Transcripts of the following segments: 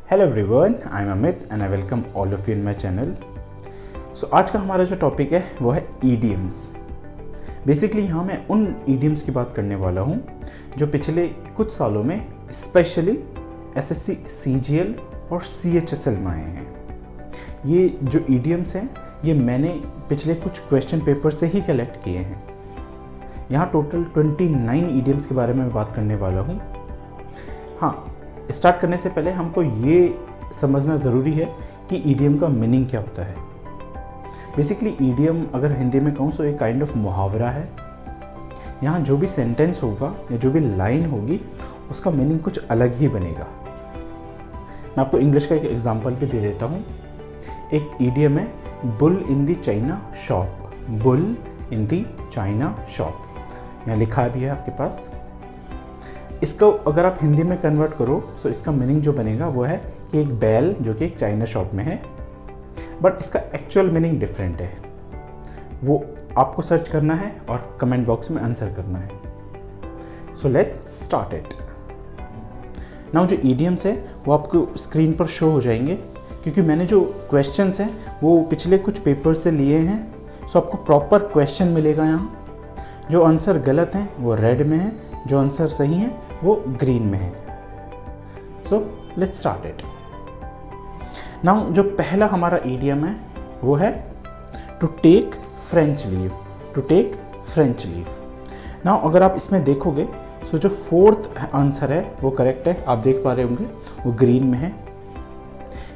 Hello everyone, I am Amit and I welcome all of you in my channel. So आज का हमारा जो topic है वो है ईडियम्स। बेसिकली यहाँ मैं उन ईडियम्स की बात करने वाला हूँ जो पिछले कुछ सालों में स्पेशली एसएससी सीजीएल और सीएचएसएल में आए हैं। ये जो ईडियम्स हैं ये मैंने पिछले कुछ क्वेश्चन पेपर से ही कलेक्ट किए हैं। यहाँ टोटल 29 ईडियम्स के बारे में बात करने वाला हूँ। हाँ, स्टार्ट करने से पहले हमको ये समझना ज़रूरी है कि ईडियम का मीनिंग क्या होता है। बेसिकली ईडियम अगर हिंदी में कहूँ तो एक काइंड ऑफ मुहावरा है। यहाँ जो भी सेंटेंस होगा या जो भी लाइन होगी उसका मीनिंग कुछ अलग ही बनेगा। मैं आपको इंग्लिश का एक एग्जांपल भी दे देता हूँ। एक ईडियम है, बुल इन दी चाइना शॉप। बुल इन दी चाइना शॉप, यहाँ लिखा भी है आपके पास। इसको अगर आप हिंदी में कन्वर्ट करो तो इसका मीनिंग जो बनेगा वो है कि एक बैल जो कि एक चाइना शॉप में है, बट इसका एक्चुअल मीनिंग डिफरेंट है। वो आपको सर्च करना है और कमेंट बॉक्स में आंसर करना है। So let's start it now. जो ईडियम्स है वो आपको स्क्रीन पर शो हो जाएंगे, क्योंकि मैंने जो क्वेश्चंस हैं वो पिछले कुछ पेपर से लिए हैं। सो आपको प्रॉपर क्वेश्चन मिलेगा यहाँ। जो आंसर गलत हैं वो रेड में है, जो आंसर सही है वो ग्रीन में है। So let's start it now. जो पहला हमारा ईडियम है वो है to take French leave. To take French leave. Now अगर आप इसमें देखोगे तो जो फोर्थ आंसर है वो करेक्ट है। आप देख पा रहे होंगे वो ग्रीन में है।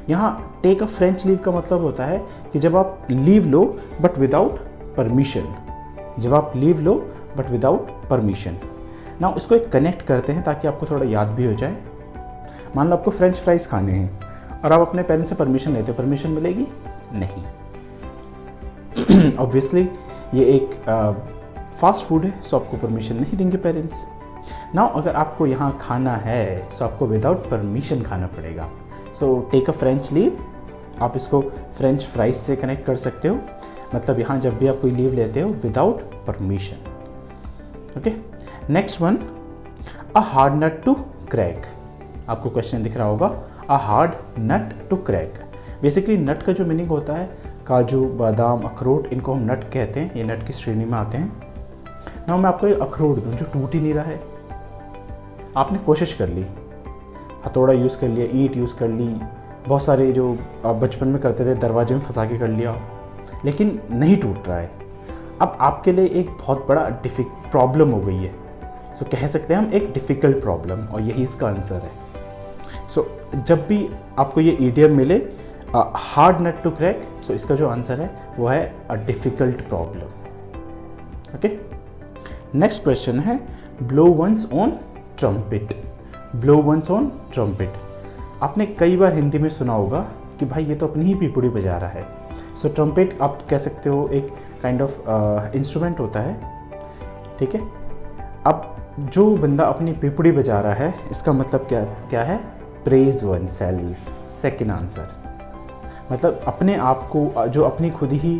यहाँ टेक अ फ्रेंच लीव का मतलब होता है कि जब आप leave low but without permission. जब आप leave low but without permission. ना इसको एक कनेक्ट करते हैं ताकि आपको थोड़ा याद भी हो जाए। मान लो आपको फ्रेंच फ्राइज़ खाने हैं और आप अपने पेरेंट्स से परमिशन लेते हो, परमिशन मिलेगी नहीं। ऑब्वियसली ये एक फास्ट फूड है, सो आपको परमिशन नहीं देंगे पेरेंट्स। ना अगर आपको यहाँ खाना है तो आपको विदाउट परमिशन खाना पड़ेगा। So take a French leave, आप इसको फ्रेंच फ्राइज से कनेक्ट कर सकते हो। मतलब यहाँ जब भी आप कोई लीव लेते हो without permission. Okay, next one, a hard nut to crack. आपको क्वेश्चन दिख रहा होगा, a hard nut to crack. Basically nut का जो मीनिंग होता है काजू, बादाम, अखरोट, इनको हम नट कहते हैं। ये नट की श्रेणी में आते हैं। ना मैं आपको एक अखरोट दूँ जो टूट ही नहीं रहा है। आपने कोशिश कर ली, हथौड़ा यूज़ कर लिया, ईंट यूज़ कर ली, बहुत सारे जो आप बचपन में करते थे दरवाजे में फंसा के कर लिया, लेकिन नहीं टूट रहा है। अब आपके लिए एक बहुत बड़ा प्रॉब्लम हो गई है। सो कह सकते हैं हम एक डिफ़िकल्ट प्रॉब्लम, और यही इसका आंसर है। सो जब भी आपको ये ईडियम मिले hard nut to crack, so इसका जो आंसर है वो है a difficult problem. Okay, next question है blow one's on trumpet. Blow one's on trumpet. आपने कई बार हिंदी में सुना होगा कि भाई ये तो अपनी ही पिपुड़ी बजा रहा है। सो ट्रम्पेट आप कह सकते हो एक काइंड ऑफ इंस्ट्रूमेंट होता है, ठीक है। अब जो बंदा अपनी पिपुड़ी बजा रहा है इसका मतलब क्या है? Praise one self. Second answer, मतलब अपने आप को जो अपनी खुद ही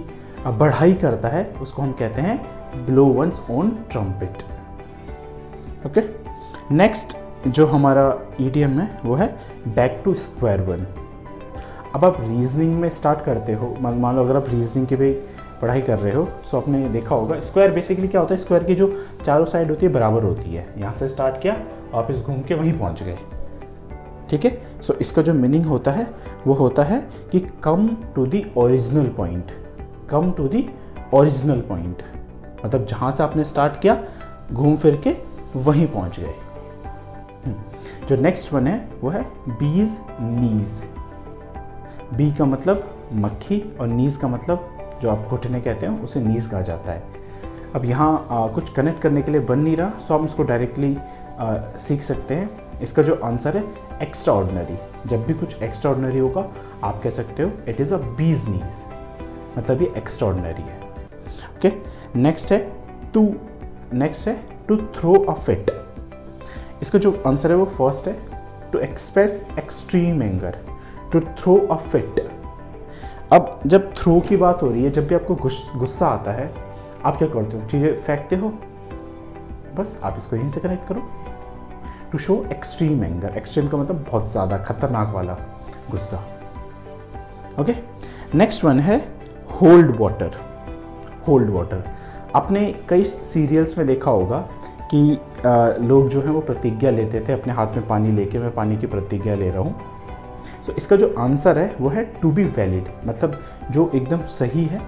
बढ़ाई करता है उसको हम कहते हैं blow one's on trumpet. Okay, next जो हमारा ईडियम है वो है बैक टू स्क्वायर वन। अब आप रीजनिंग में स्टार्ट करते हो, मान लो अगर आप रीजनिंग की भी पढ़ाई कर रहे हो तो आपने देखा होगा स्क्वायर बेसिकली क्या होता है। स्क्वायर की जो चारों साइड होती है बराबर होती है। यहाँ से स्टार्ट किया, वापस घूम के वहीं पहुँच गए, ठीक है। सो इसका जो मीनिंग होता है वो होता है कि come to the original point. Come to the original point, मतलब जहाँ से आपने स्टार्ट किया घूम फिर के वहीं पहुँच गए। जो नेक्स्ट वन है वो है बीज नीज। बी का मतलब मक्खी और नीज का मतलब जो आप घुटने कहते हैं उसे नीज कहा जाता है। अब यहाँ कुछ कनेक्ट करने के लिए बन नहीं रहा, सो हम इसको डायरेक्टली सीख सकते हैं। इसका जो आंसर है एक्स्ट्रा ऑर्डिनरी। जब भी कुछ एक्स्ट्रा ऑर्डिनरी होगा आप कह सकते हो इट इज़ अ बीज नीज, मतलब ये एक्स्ट्रा ऑर्डिनरी है। ओके, नेक्स्ट है टू थ्रो अ फिट। इसका जो आंसर है वो फर्स्ट है, to express extreme anger. To throw a fit. अब जब थ्रो की बात हो रही है, जब भी आपको गुस्सा आता है आप क्या करते हो? चीज़ें फेंकते हो, बस आप इसको यहीं से कनेक्ट करो। To show extreme anger. Extreme का मतलब बहुत ज़्यादा खतरनाक वाला। गुस्सा। ओके, नेक्स्ट वन है होल्ड वाटर। होल्ड वाटर, आपने कई सीरियल्स में देखा होगा कि लोग जो हैं वो प्रतिज्ञा लेते थे अपने हाथ में पानी लेके, मैं पानी की प्रतिज्ञा ले रहा हूँ। सो इसका जो आंसर है वो है टू बी वैलिड, मतलब जो एकदम सही है।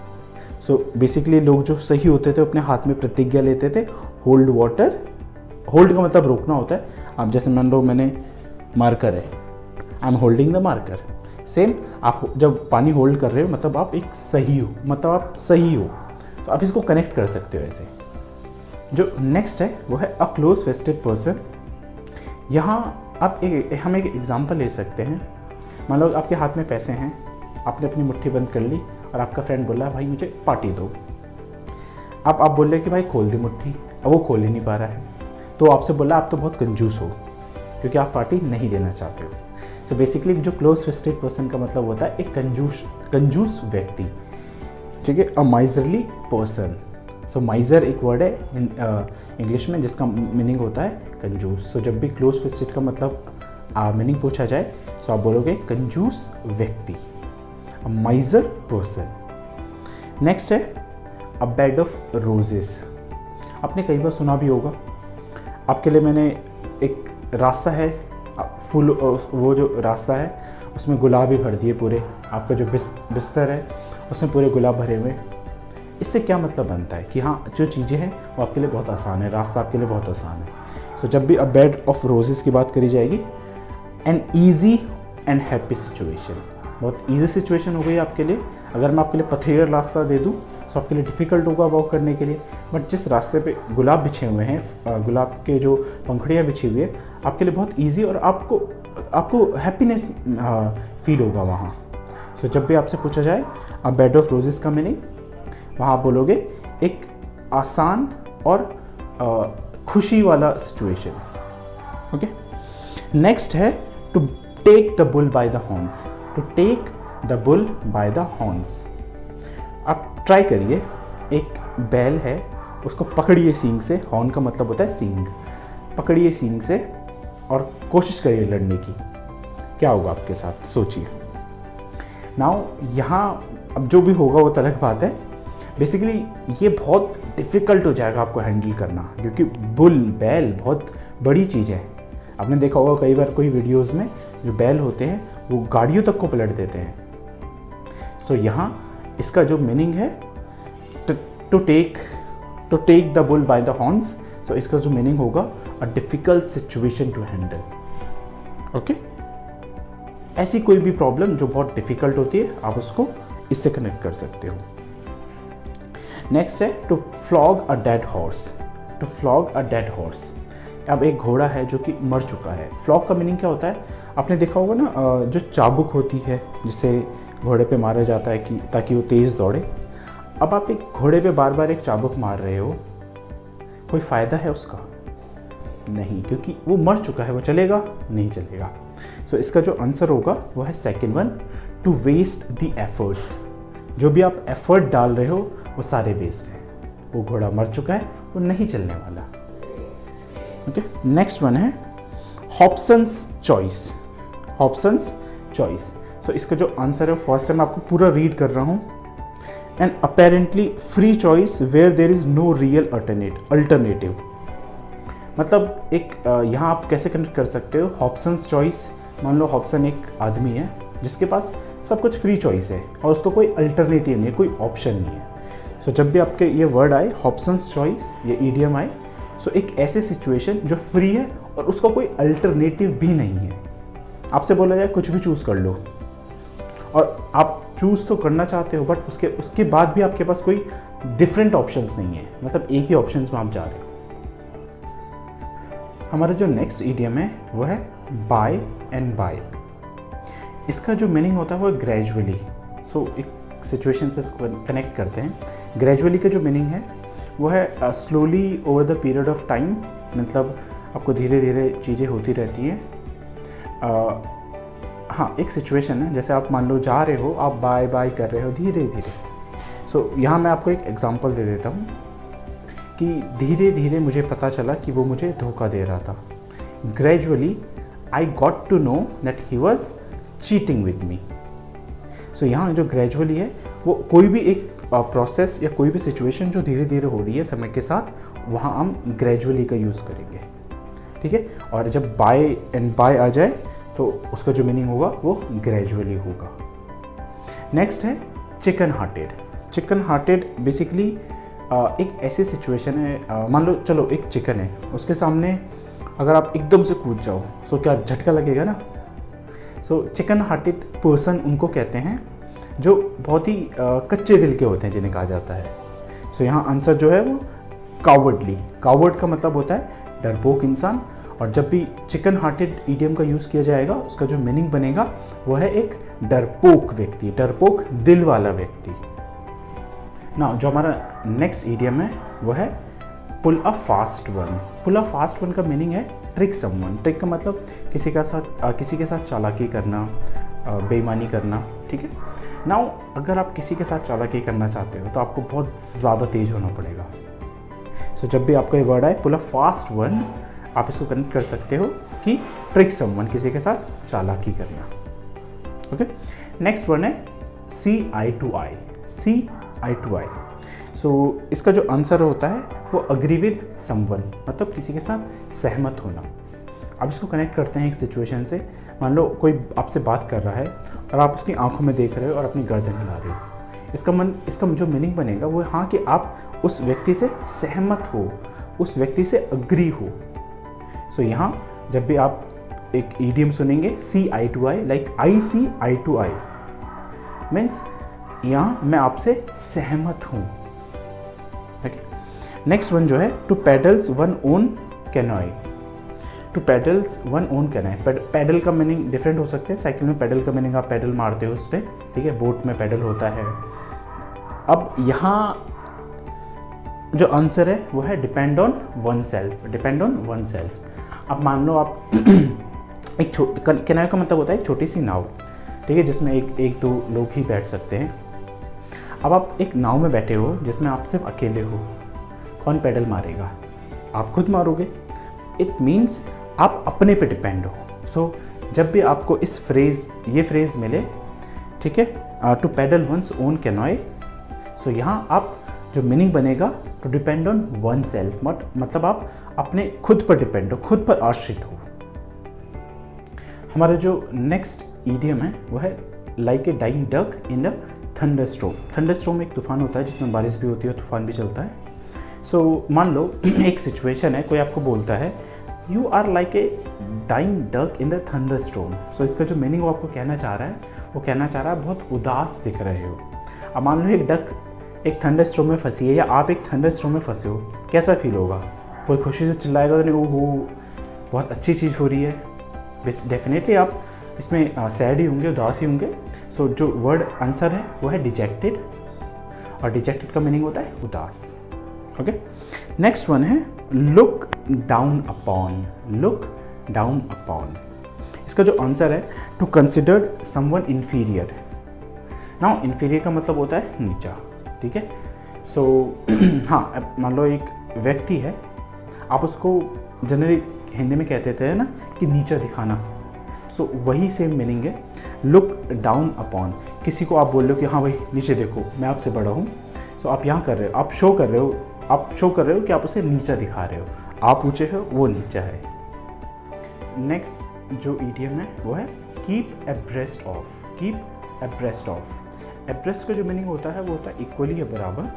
सो बेसिकली लोग जो सही होते थे अपने हाथ में प्रतिज्ञा लेते थे। होल्ड वाटर, होल्ड का मतलब रोकना होता है। आप जैसे मान लो मैंने मार्कर है, I am holding the marker. Same आप जब पानी होल्ड कर रहे हो मतलब आप एक सही हो, मतलब आप सही हो, तो आप इसको कनेक्ट कर सकते हो ऐसे। जो नेक्स्ट है वो है अ क्लोज वेस्टेड पर्सन। यहाँ आप हम एक एग्जांपल ले सकते हैं। मान लो आपके हाथ में पैसे हैं, आपने अपनी मुट्ठी बंद कर ली और आपका फ्रेंड बोला भाई मुझे पार्टी दो। अब आप बोल रहे कि भाई खोल दी मुट्ठी, अब वो खोल ही नहीं पा रहा है, तो आपसे बोला आप तो बहुत कंजूस हो क्योंकि आप पार्टी नहीं देना चाहते हो। सो बेसिकली जो क्लोज वेस्टेड पर्सन का मतलब होता है एक कंजूस व्यक्ति, ठीक है, अ माइजरली पर्सन। सो माइजर एक वर्ड है इंग्लिश में जिसका मीनिंग होता है कंजूस। सो जब भी क्लोज वेस्टेड का मतलब मीनिंग पूछा जाए तो आप बोलोगे कंजूस व्यक्ति, अ माइजर पर्सन। नेक्स्ट है अ बेड ऑफ रोजेस। आपने कई बार सुना भी होगा, आपके लिए मैंने एक रास्ता है, फूल, वो जो रास्ता है उसमें गुलाब ही भर दिए पूरे, आपका जो बिस्तर है उसमें पूरे गुलाब भरे हुए। इससे क्या मतलब बनता है कि हाँ जो चीज़ें हैं वो आपके लिए बहुत आसान है, रास्ता आपके लिए बहुत आसान है। सो जब भी अ बेड ऑफ रोजेस की बात करी जाएगी, an easy and happy situation, बहुत ईजी सिचुएशन हो गई आपके लिए। अगर मैं आपके लिए पथरीला रास्ता दे दूँ तो आपके लिए डिफ़िकल्ट होगा वॉक करने के लिए, बट जिस रास्ते पे गुलाब बिछे हुए हैं, गुलाब के जो पंखुड़ियाँ बिछी हुई है, आपके लिए बहुत ईजी और आपको हैप्पीनेस फील होगा वहाँ। सो जब भी आपसे पूछा जाए अ बेड ऑफ रोजेस का मीनिंग, वहाँ आप बोलोगे एक आसान और खुशी वाला सिचुएशन। ओके, नेक्स्ट है to take the bull by the horns. To take the bull by the horns, आप ट्राई करिए, एक बैल है उसको पकड़िए सींग से, हॉर्न का मतलब होता है सींग, पकड़िए सींग से और कोशिश करिए लड़ने की, क्या होगा आपके साथ सोचिए। नाउ यहाँ अब जो भी होगा वो तो अलग बात है। बेसिकली ये बहुत डिफ़िकल्ट हो जाएगा आपको हैंडल करना, क्योंकि बुल, बैल बहुत बड़ी चीज़ है। आपने देखा होगा कई बार कोई वीडियोस में जो बैल होते हैं वो गाड़ियों तक को पलट देते हैं। सो यहाँ इसका जो मीनिंग है to take the bull by the horns, so इसका जो मीनिंग होगा a difficult situation to handle. Okay, ऐसी कोई भी प्रॉब्लम जो बहुत डिफ़िकल्ट होती है आप उसको इससे कनेक्ट कर सकते हो। नेक्स्ट है to flog a dead horse. To flog a dead horse, अब एक घोड़ा है जो कि मर चुका है। फ्लॉग का मीनिंग क्या होता है, आपने देखा होगा ना जो चाबुक होती है जिससे घोड़े पे मारा जाता है कि ताकि वो तेज़ दौड़े। अब आप एक घोड़े पे बार बार एक चाबुक मार रहे हो, कोई फ़ायदा है उसका? नहीं, क्योंकि वो मर चुका है, वो चलेगा नहीं चलेगा। सो इसका जो आंसर होगा वो है second one, to waste the efforts. जो भी आप एफर्ट डाल रहे हो वो सारे वेस्ट है, वो घोड़ा मर चुका है, वो नहीं चलने वाला। ओके, नेक्स्ट वन है हॉब्सन्स चॉइस। हॉब्सन्स चॉइस, सो इसका जो आंसर है फर्स्ट टाइम आपको पूरा रीड कर रहा हूँ। And apparently free choice where there is no real alternative, मतलब एक यहाँ आप कैसे कनेक्ट कर सकते हो हॉब्सन्स चॉइस। मान लो हॉब्सन एक आदमी है जिसके पास सब कुछ फ्री चॉइस है और उसको कोई अल्टरनेटिव नहीं है, कोई ऑप्शन नहीं है। सो जब भी आपके ये वर्ड आए हॉब्सन्स चॉइस, ये ईडियम आए, सो एक ऐसे सिचुएशन जो फ्री है और उसका कोई अल्टरनेटिव भी नहीं है। आपसे बोला जाए कुछ भी चूज़ कर लो और आप चूज़ तो करना चाहते हो, बट उसके बाद भी आपके पास कोई डिफरेंट ऑप्शंस नहीं है, मतलब एक ही ऑप्शंस में आप जा रहे हो। हमारा जो नेक्स्ट ईडियम है वो है बाय एंड बाय। इसका जो मीनिंग होता है वो है ग्रेजुअली। सो एक सिचुएशन से कनेक्ट करते हैं। ग्रेजुअली का जो मीनिंग है वो है slowly over the period of time, मतलब आपको धीरे धीरे चीज़ें होती रहती हैं। हाँ, एक सिचुएशन है, जैसे आप मान लो जा रहे हो, आप बाय बाय कर रहे हो धीरे धीरे। सो यहाँ मैं आपको एक एग्जांपल दे देता हूँ कि धीरे धीरे मुझे पता चला कि वो मुझे धोखा दे रहा था। Gradually I got to know that he was cheating with me. So यहाँ जो ग्रेजुअली है वो कोई भी एक प्रोसेस या कोई भी सिचुएशन जो धीरे धीरे हो रही है समय के साथ, वहाँ हम ग्रेजुअली का यूज़ करेंगे, ठीक है। और जब बाय एंड बाय आ जाए तो उसका जो मीनिंग होगा वो ग्रेजुअली होगा। नेक्स्ट है chicken hearted. Chicken hearted basically एक ऐसी सिचुएशन है, मान लो चलो एक चिकन है, उसके सामने अगर आप एकदम से कूद जाओ तो क्या झटका लगेगा ना। सो चिकन हार्टेड पर्सन उनको कहते हैं जो बहुत ही कच्चे दिल के होते हैं, जिन्हें कहा जाता है। सो यहाँ आंसर जो है वो कावर्डली। कावर्ड का मतलब होता है डरपोक इंसान, और जब भी चिकन हार्टेड इडियम का यूज़ किया जाएगा उसका जो मीनिंग बनेगा वो है एक डरपोक व्यक्ति, डरपोक दिल वाला व्यक्ति। ना जो हमारा नेक्स्ट इडियम है वो है pull a fast one. Pull a fast one का मीनिंग है ट्रिक समवन। ट्रिक का मतलब किसी के साथ चालाकी करना, बेईमानी करना, ठीक है। नाउ अगर आप किसी के साथ चालाकी करना चाहते हो तो आपको बहुत ज़्यादा तेज होना पड़ेगा। सो जब भी आपका ये वर्ड आए पुल अ फास्ट वन, आप इसको कनेक्ट कर सकते हो कि ट्रिक समवन, किसी के साथ चालाकी करना, ओके। नेक्स्ट वर्ड है सी eye to I. See eye to आई। सो इसका जो आंसर होता है वो अग्री विद समवन, मतलब किसी के साथ सहमत होना। अब इसको कनेक्ट करते हैं एक सिचुएशन से। मान लो कोई आपसे बात कर रहा है और आप उसकी आंखों में देख रहे हो और अपनी गर्दन हिला रहे हो। इसका जो मीनिंग बनेगा वो हाँ कि आप उस व्यक्ति से सहमत हो, उस व्यक्ति से अग्री हो। सो यहाँ जब भी आप एक ईडियम सुनेंगे see eye to eye, like I see eye to eye, means यहाँ मैं आपसे सहमत हूँ। नेक्स्ट वन जो है to paddles one own canoe. To paddles one own canoe. Paddle का मीनिंग डिफरेंट हो सकते हैं। साइकिल में पैडल का मीनिंग आप पैडल मारते हो उस पर, ठीक है। बोट में पैडल होता है। अब यहाँ जो आंसर है वो है depend on one self. Depend on one self. अब मान लो आप एक कैनोई का मतलब होता है एक छोटी सी नाव, ठीक है, जिसमें एक दो लोग ही बैठ सकते हैं। अब आप एक नाव में बैठे हो जिसमें आप सिर्फ अकेले हो, कौन पैडल मारेगा? आप खुद मारोगे। इट मीन्स आप अपने पे डिपेंड हो। सो जब भी आपको ये फ्रेज़ मिले, ठीक है, to paddle one's own canoe, so यहाँ आप जो मीनिंग बनेगा to depend on oneself, मतलब आप अपने खुद पर डिपेंड हो, खुद पर आश्रित हो। हमारा जो नेक्स्ट ईडियम है वो है like a dying duck in a thunderstorm. Thunderstorm एक तूफान होता है जिसमें बारिश भी होती है, तूफान भी चलता है। सो मान लो एक सिचुएशन है, कोई आपको बोलता है you are like a dying duck in the thunderstorm. So इसका जो मीनिंग वो आपको कहना चाह रहा है, वो कहना चाह रहा है बहुत उदास दिख रहे हो। अब मान लो एक डक एक थंडरस्टॉर्म में फंसी है, या आप एक थंडरस्टॉर्म में फंसे हो, कैसा फील होगा? कोई खुशी से चिल्लाएगा तो नहीं, ओहो बहुत अच्छी चीज़ हो रही है। डेफिनेटली आप इसमें सैड ही होंगे, उदास ही होंगे। सो जो वर्ड आंसर है वो है डिजेक्टेड, और डिजेक्टेड का मीनिंग होता है उदास, ओके। नेक्स्ट वन है look down upon. Look down upon, इसका जो आंसर है to consider someone inferior. Now inferior का मतलब होता है नीचा, ठीक है। सो हाँ, मान लो एक व्यक्ति है, आप उसको जनरली हिंदी में कहते थे ना कि नीचा दिखाना। सो वही सेम मीनिंग है लुक डाउन अपॉन। किसी को आप बोल रहे हो कि हाँ भाई नीचे देखो, मैं आपसे बड़ा हूँ। सो आप यहाँ कर रहे हो, आप शो कर रहे हो कि आप उसे नीचा दिखा रहे हो। आप ऊँचे हो, वो नीचा है। नेक्स्ट जो ईडियम है वो है keep abreast of. Keep abreast of. Abreast का जो मीनिंग होता है वो होता है इक्वली या बराबर।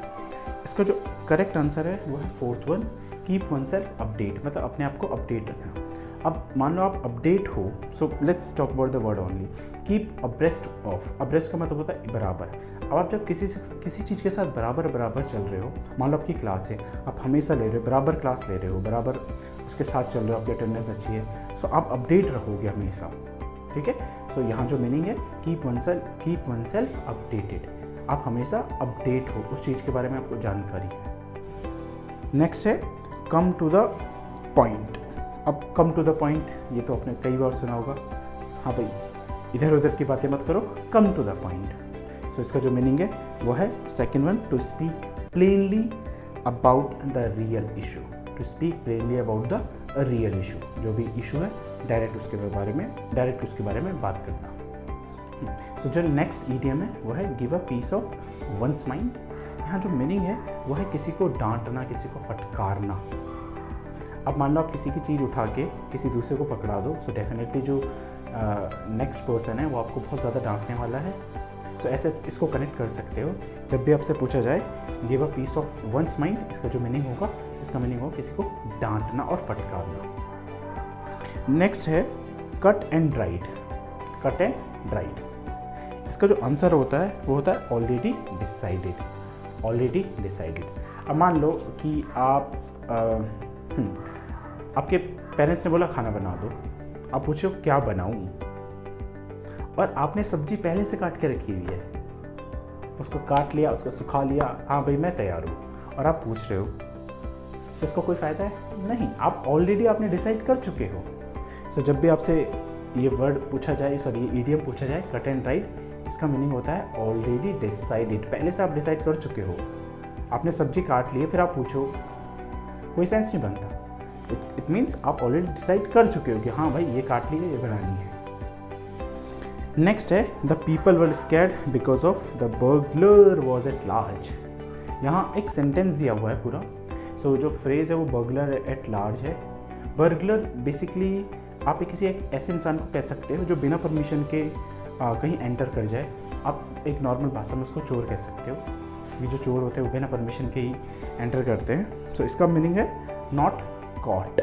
इसका जो करेक्ट आंसर है वो है fourth one, keep one self update, मतलब अपने आप को अपडेट रखना। अब मान लो आप अपडेट हो, so let's talk about the word only. Keep abreast of. Abreast का मतलब होता है बराबर। अब आप जब किसी चीज़ के साथ बराबर चल रहे हो, मान लो आपकी क्लास है, आप हमेशा ले रहे हो, बराबर क्लास ले रहे हो, बराबर उसके साथ चल रहे हो, आपकी अटेंडेंस अच्छी है, सो आप अपडेट रहोगे हमेशा, ठीक है। सो यहाँ जो मीनिंग है कीप वन सेल्फ अपडेटेड, आप हमेशा अपडेट हो, उस चीज़ के बारे में आपको जानकारी है। नेक्स्ट है कम टू द पॉइंट। अब कम टू द पॉइंट ये तो आपने कई बार सुना होगा, हाँ भाई इधर उधर की बातें मत करो, come to the point. So इसका जो मीनिंग है वो है second one, to speak plainly about the real issue. To speak plainly about the real issue, जो भी इशू है डायरेक्ट उसके बारे में बात करना। सो जो नेक्स्ट ईडियम है वो है give a piece of one's mind. यहाँ जो मीनिंग है वो है किसी को डांटना, किसी को फटकारना। अब मान लो आप किसी की चीज़ उठा के किसी दूसरे को पकड़ा दो, सो डेफिनेटली जो नेक्स्ट पर्सन है वो आपको बहुत ज़्यादा डांटने वाला है। सो ऐसे इसको कनेक्ट कर सकते हो। जब भी आपसे पूछा जाए give a piece of one's mind, इसका जो मीनिंग होगा, इसका मीनिंग होगा किसी को डांटना और फटकारना। नेक्स्ट है cut and dried. Cut and dried, इसका जो आंसर होता है वो होता है ऑलरेडी डिसाइडेड। Already decided. अब मान लो कि आप आपके पेरेंट्स ने बोला खाना बना दो, आप पूछो क्या बनाऊं, और आपने सब्जी पहले से काट के रखी हुई है, उसको काट लिया, उसको सुखा लिया, हाँ भाई मैं तैयार हूँ, और आप पूछ रहे हो, तो इसका कोई फ़ायदा है नहीं। आप ऑलरेडी आपने डिसाइड कर चुके हो। सो जब भी आपसे ये वर्ड पूछा जाए, सॉरी ये ईडियम पूछा जाए कट एंड ड्राइड, इसका मीनिंग होता है ऑलरेडी डिसाइडेड। पहले से आप डिसाइड कर चुके हो, आपने सब्जी काट ली है, फिर आप पूछो, कोई सेंस नहीं बनता। इट मीन्स आप ऑलरेडी डिसाइड कर चुके हो कि हाँ भाई ये काट ली है, ये बनानी है। नेक्स्ट है the people were scared because of the burglar was at large. यहाँ एक सेंटेंस दिया हुआ है पूरा। सो जो फ्रेज़ है वो बर्गलर एट लार्ज है। बर्गलर बेसिकली आप किसी एक ऐसे इंसान को कह सकते हो जो बिना परमिशन के कहीं एंटर कर जाए। आप एक नॉर्मल भाषा में उसको चोर कह सकते हो। ये जो चोर होते हैं वो बिना परमिशन के ही एंटर करते हैं। सो इसका मीनिंग है नॉट कॉट।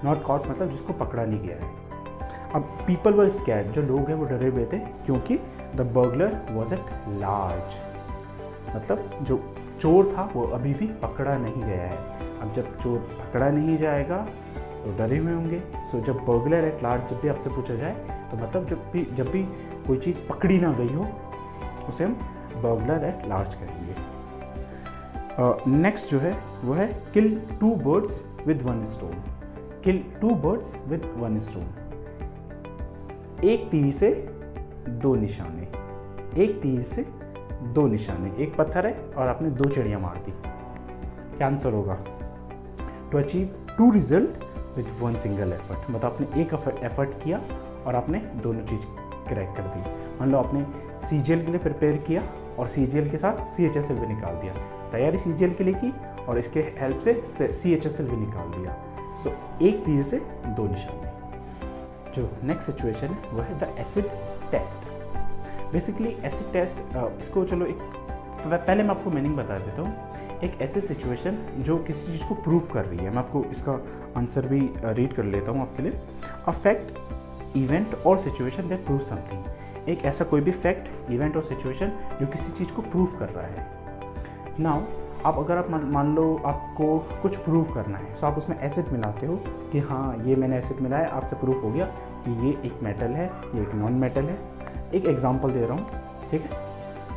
नॉट कॉट मतलब जिसको पकड़ा नहीं गया है। अब पीपल वर स्कैर्ड, जो लोग हैं वो डरे हुए थे क्योंकि the burglar was at large, मतलब जो चोर था वो अभी भी पकड़ा नहीं गया है। अब जब चोर पकड़ा नहीं जाएगा तो डरे हुए होंगे। सो जब बर्गलर एट लार्ज जब भी आपसे पूछा जाए तो मतलब जब भी कोई चीज़ पकड़ी ना गई हो उसे हम बर्गलर एट लार्ज कहेंगे। नेक्स्ट जो है वो है kill two birds with one stone. Kill two birds with one stone, एक तीर से दो निशाने। एक तीर से दो निशाने, एक पत्थर है और आपने दो चिड़ियाँ मार दी। क्या आंसर होगा? To achieve two result with one single effort, मतलब आपने एक एफर्ट किया और आपने दोनों चीज़ क्रैक कर दी। मान लो आपने CGL के लिए प्रिपेयर किया और CGL के साथ CHSL भी निकाल दिया। तैयारी CGL के लिए की और इसके हेल्प से CHSL भी निकाल दिया। सो एक तीर से दो निशाने। जो नेक्स्ट सिचुएशन है वो है the acid test. Basically acid test, इसको चलो एक पहले मैं आपको मीनिंग बता देता हूँ। एक ऐसी सिचुएशन जो किसी चीज़ को प्रूव कर रही है। मैं आपको इसका आंसर भी रीड कर लेता हूँ आपके लिए। अ फैक्ट, इवेंट और सिचुएशन दैट प्रूव समथिंग। एक ऐसा कोई भी फैक्ट, इवेंट और सिचुएशन जो किसी चीज़ को प्रूव कर रहा है। नाउ आप अगर आप मान लो आपको कुछ प्रूव करना है, तो आप उसमें एसिड मिलाते हो कि हाँ ये मैंने एसिड मिलाया, आपसे प्रूफ हो गया कि ये एक मेटल है, ये एक नॉन मेटल है। एक एग्जांपल दे रहा हूँ, ठीक है।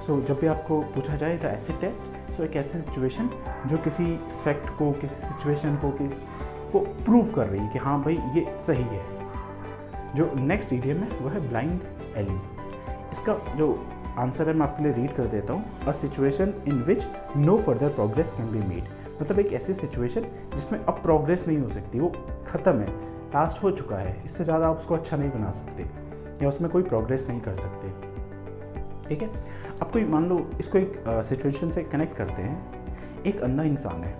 सो जब भी आपको पूछा जाए द एसिड टेस्ट, सो एक ऐसी सिचुएशन जो किसी फैक्ट को, किसी सिचुएशन को प्रूव कर रही है कि हाँ भाई ये सही है। जो नेक्स्ट ईडियम है वो है ब्लाइंड एली। इसका जो आंसर है मैं आपके लिए रीड कर देता हूँ। A situation in which no further progress can be made, मतलब एक ऐसी सिचुएशन जिसमें अब प्रोग्रेस नहीं हो सकती, वो ख़त्म है, लास्ट हो चुका है, इससे ज़्यादा आप उसको अच्छा नहीं बना सकते या उसमें कोई प्रोग्रेस नहीं कर सकते, ठीक है। अब कोई मान लो इसको एक सिचुएशन से कनेक्ट करते हैं। एक अंधा इंसान है,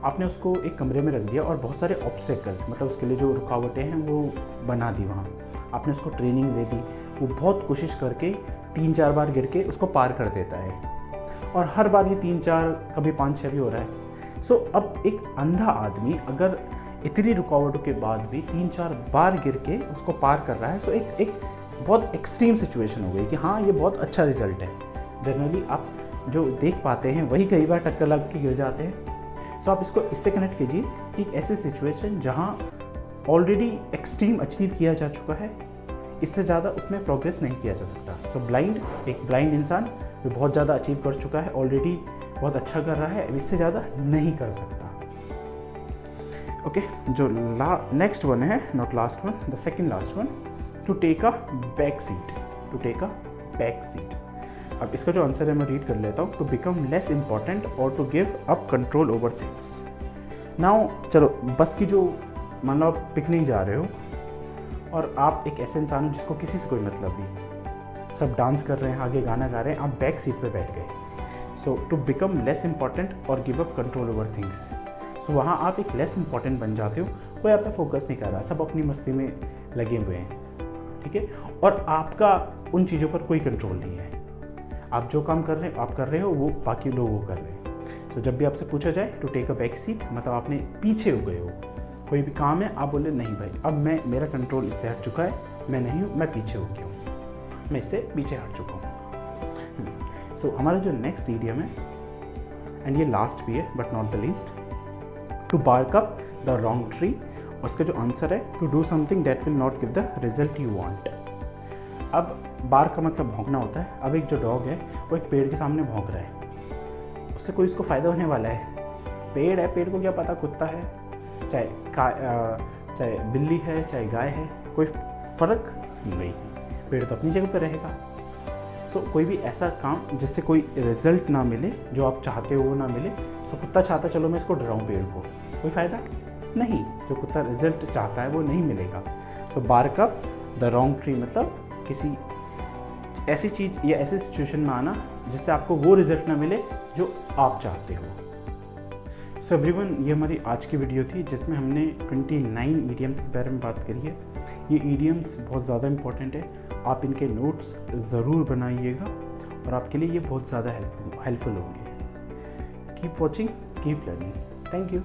आपने उसको एक कमरे में रख दिया और बहुत सारे ऑब्स्टेकल, मतलब उसके लिए जो रुकावटें हैं वो बना दी वहाँ। आपने उसको ट्रेनिंग दे दी, वो बहुत कोशिश करके 3-4 बार गिर के उसको पार कर देता है, और हर बार ये 3-4 कभी 5-6 भी हो रहा है। सो अब एक अंधा आदमी अगर इतनी रुकावटों के बाद भी 3-4 बार गिर के उसको पार कर रहा है, सो एक बहुत एक्सट्रीम सिचुएशन हो गई कि हाँ ये बहुत अच्छा रिजल्ट है। जनरली आप जो देख पाते हैं वही कई बार टक्कर लग के गिर जाते हैं। सो आप इसको इससे कनेक्ट कीजिए कि एक ऐसी सिचुएशन जहाँ ऑलरेडी एक्सट्रीम अचीव किया जा चुका है, इससे ज़्यादा उसमें प्रोग्रेस नहीं किया जा सकता। सो ब्लाइंड, एक ब्लाइंड इंसान जो बहुत ज़्यादा अचीव कर चुका है, ऑलरेडी बहुत अच्छा कर रहा है, इससे ज़्यादा नहीं कर सकता। ओके, जो नेक्स्ट वन है, not last one, the second last one, to take a back seat. To take a back seat. अब इसका जो आंसर है मैं रीड कर लेता हूँ। टू बिकम लेस इंपॉर्टेंट और to give up control over things. Now चलो, बस की जो मान लो आप पिकनिक जा रहे हो और आप एक ऐसे इंसान हो जिसको किसी से कोई मतलब नहीं, सब डांस कर रहे हैं, आगे गाना गा रहे हैं, आप बैक सीट पे बैठ गए। So to become less important और give up control over things, so वहाँ आप एक लेस इंपॉर्टेंट बन जाते हो, कोई आप पे फोकस नहीं कर रहा, सब अपनी मस्ती में लगे हुए हैं, ठीक है। और आपका उन चीज़ों पर कोई कंट्रोल नहीं है, आप जो काम कर रहे हैं आप कर रहे हो, वो बाकी लोग वो कर रहे हैं। तो जब भी आपसे पूछा जाए to take a back seat, मतलब आपने पीछे हो गए हो, कोई भी काम है आप बोले नहीं भाई अब मेरा कंट्रोल इससे हट चुका है, मैं नहीं हूँ, मैं पीछे हो गया हूँ, मैं इससे पीछे हट चुका हूँ। सो हमारा जो नेक्स्ट ईडियम है, एंड ये लास्ट भी है but not the least, to bark up the wrong tree, उसका जो आंसर है to do something that will not give the result you want. अब बार्क का मतलब भौंकना होता है। अब एक जो डॉग है वो एक पेड़ के सामने भौंक रहा है, उससे कोई उसको फ़ायदा होने वाला है? पेड़ है, पेड़ को क्या पता कुत्ता है, चाहे बिल्ली है, चाहे गाय है, कोई फ़र्क नहीं, पेड़ तो अपनी जगह पर रहेगा। सो कोई भी ऐसा काम जिससे कोई रिजल्ट ना मिले, जो आप चाहते हो वो ना मिले, सो कुत्ता चाहता चलो मैं इसको डराऊँ पेड़ को, कोई फ़ायदा नहीं, जो कुत्ता रिजल्ट चाहता है वो नहीं मिलेगा। So bark up the wrong tree मतलब किसी ऐसी चीज़ या ऐसी सिचुएशन में आना जिससे आपको वो रिजल्ट ना मिले जो आप चाहते हो। सो एवरीवन, ये हमारी आज की वीडियो थी जिसमें हमने 29 ईडियम्स के बारे में बात करी है। ये ईडियम्स बहुत ज़्यादा इंपॉर्टेंट है, आप इनके नोट्स ज़रूर बनाइएगा और आपके लिए ये बहुत ज़्यादा हेल्पफुल होंगे। Keep watching, keep learning. Thank you.